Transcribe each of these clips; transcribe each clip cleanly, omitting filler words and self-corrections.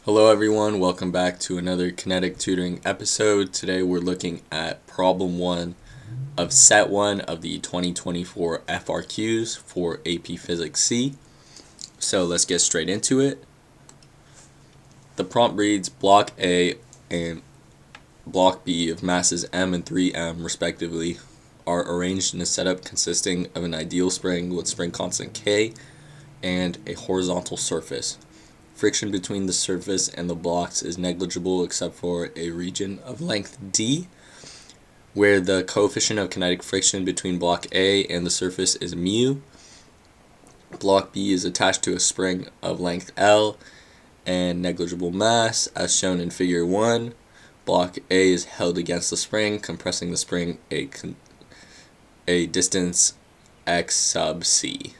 Hello everyone, welcome back to another Kinetic tutoring episode. Today we're looking at problem 1 of set 1 of the 2024 FRQs for AP Physics C. So let's get straight into it. The prompt reads, Block A and Block B of masses m and 3m respectively are arranged in a setup consisting of an ideal spring with spring constant K and a horizontal surface. Friction between the surface and the blocks is negligible except for a region of length d, where the coefficient of kinetic friction between block A and the surface is mu. Block B is attached to a spring of length L and negligible mass, as shown in figure 1. Block A is held against the spring, compressing the spring a distance x sub c.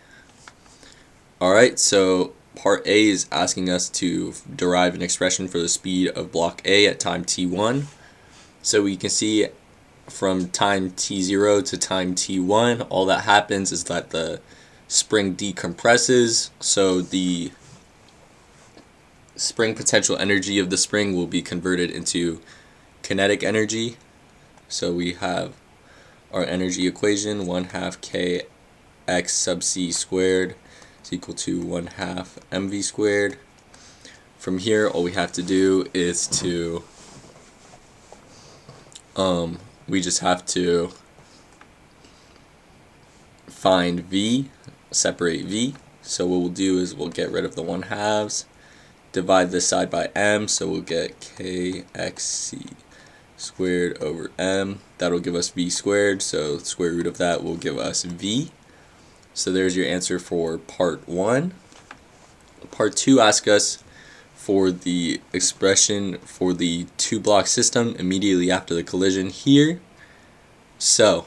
Alright, so part A is asking us to derive an expression for the speed of block A at time t1. So we can see from time t0 to time t1, all that happens is that the spring decompresses, so the spring potential energy of the spring will be converted into kinetic energy. So we have our energy equation, 1/2 kx sub c squared is equal to 1/2 mv squared. From here, all we have to do is to we just have to find v, separate v. So what we'll do is we'll get rid of the 1/2, divide this side by m, so we'll get kxc squared over m. That'll give us v squared, so the square root of that will give us v. So there's your answer for part 1. Part 2 asks us for the expression for the two-block system immediately after the collision here. So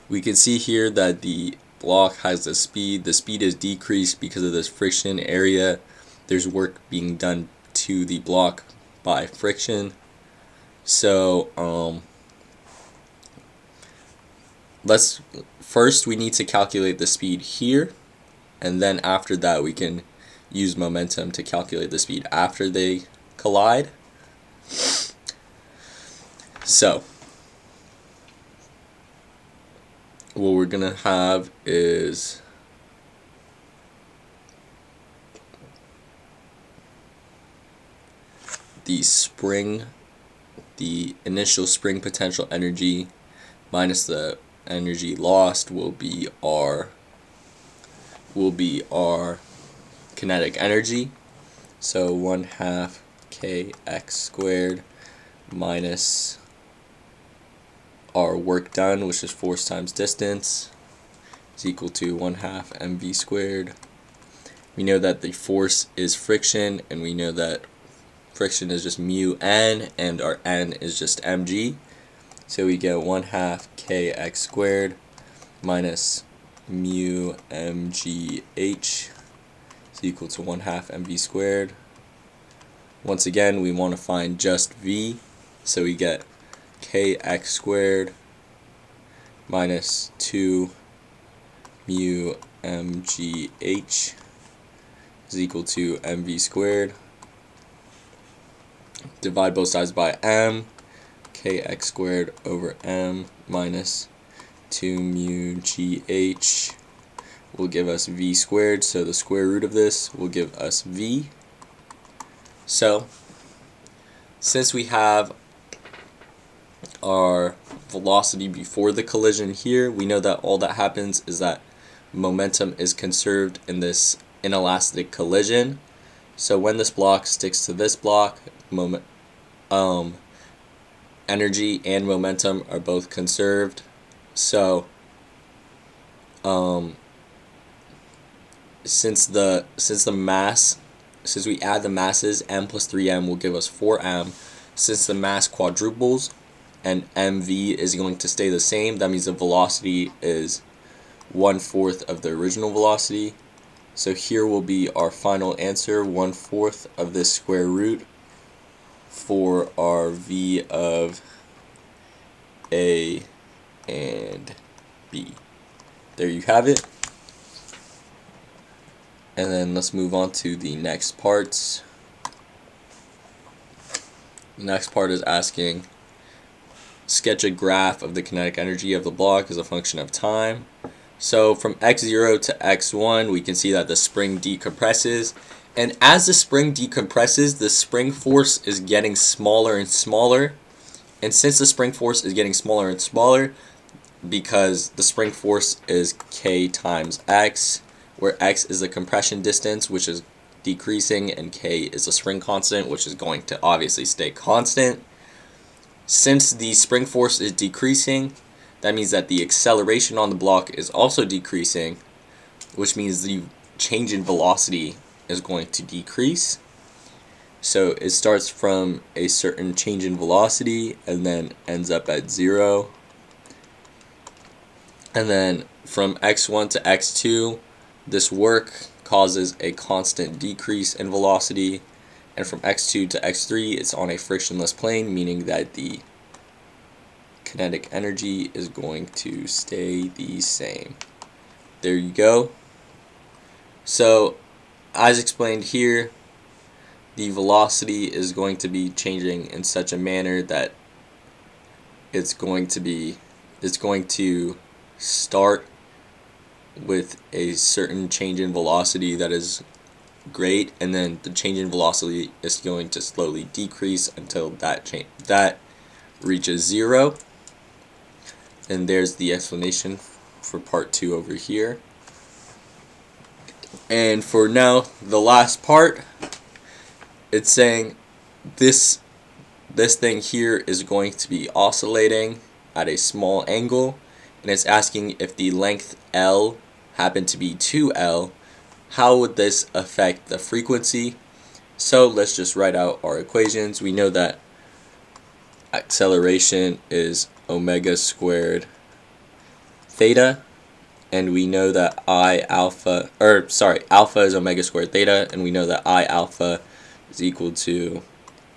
we can see here that the block has the speed is decreased because of this friction area. There's work being done to the block by friction. So first we need to calculate the speed here, and then after that we can use momentum to calculate the speed after they collide. So what we're gonna have is the initial spring potential energy minus the energy lost will be our kinetic energy. So 1/2 kx squared minus our work done, which is force times distance, is equal to 1/2 mv squared. We know that the force is friction, and we know that friction is just mu n, and our n is just mg. So we get 1/2 kx squared minus mu mgh is equal to 1/2 mv squared. Once again, we want to find just v, so we get kx squared minus 2 mu mgh is equal to mv squared. Divide both sides by m, kx squared over m minus 2 mu gh will give us v squared, so the square root of this will give us v. So since we have our velocity before the collision here, we know that all that happens is that momentum is conserved in this inelastic collision. So when this block sticks to this block, energy and momentum are both conserved. So since we add the masses, m plus 3m will give us 4m. Since the mass quadruples and mv is going to stay the same, that means the velocity is 1/4 of the original velocity. So here will be our final answer, 1/4 of this square root for our v of A and B. There you have it. And then let's move on to the next parts. The next part is asking, sketch a graph of the kinetic energy of the block as a function of time. So from x0 to x1, we can see that the spring decompresses. And as the spring decompresses, the spring force is getting smaller and smaller. And since the spring force is getting smaller and smaller, because the spring force is k times x, where x is the compression distance, which is decreasing, and k is the spring constant, which is going to obviously stay constant. Since the spring force is decreasing, that means that the acceleration on the block is also decreasing, which means the change in velocity is going to decrease. So it starts from a certain change in velocity and then ends up at 0. And then from x1 to x2, this work causes a constant decrease in velocity. And from x2 to x3, it's on a frictionless plane, meaning that the kinetic energy is going to stay the same. There you go. So, as explained here, the velocity is going to be changing in such a manner that it's going to start with a certain change in velocity that is great, and then the change in velocity is going to slowly decrease until that reaches 0. And there's the explanation for part 2 over here. And for now, the last part, it's saying this thing here is going to be oscillating at a small angle, and it's asking if the length L happened to be 2L, how would this affect the frequency? So let's just write out our equations. We know that acceleration is omega squared theta, and we know that alpha is omega squared theta, and we know that I alpha is equal to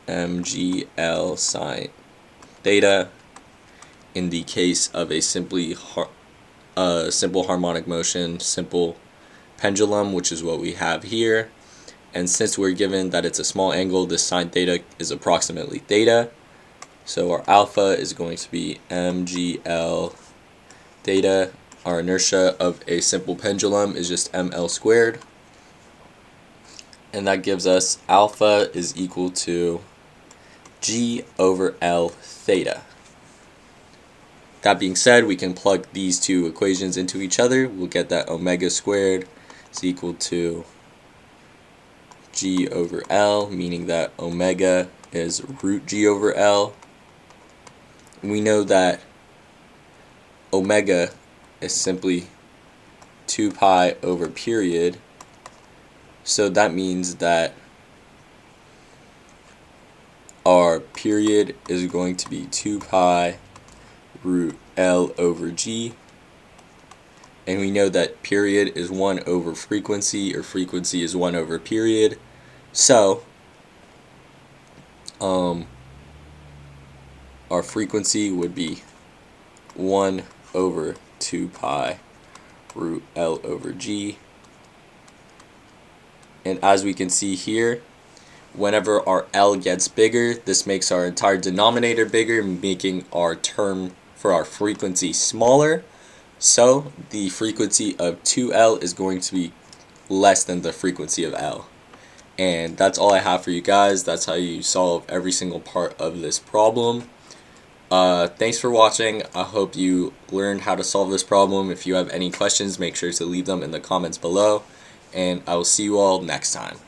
mgl sine theta in the case of a simple harmonic motion, simple pendulum, which is what we have here. And since we're given that it's a small angle, this sine theta is approximately theta. So our alpha is going to be mgl theta. Our inertia of a simple pendulum is just ml squared. And that gives us alpha is equal to g over L theta. That being said, we can plug these two equations into each other. We'll get that omega squared is equal to g over L, meaning that omega is root g over L. We know that omega is simply 2 pi over period. So that means that our period is going to be 2 pi root L over G. And we know that period is 1 over frequency, or frequency is 1 over period. So, our frequency would be 1 over 2 pi root L over G. And as we can see here, whenever our L gets bigger, this makes our entire denominator bigger, making our term for our frequency smaller. So the frequency of 2L is going to be less than the frequency of L. And that's all I have for you guys. That's how you solve every single part of this problem. Thanks for watching. I hope you learned how to solve this problem. If you have any questions, make sure to leave them in the comments below. And I will see you all next time.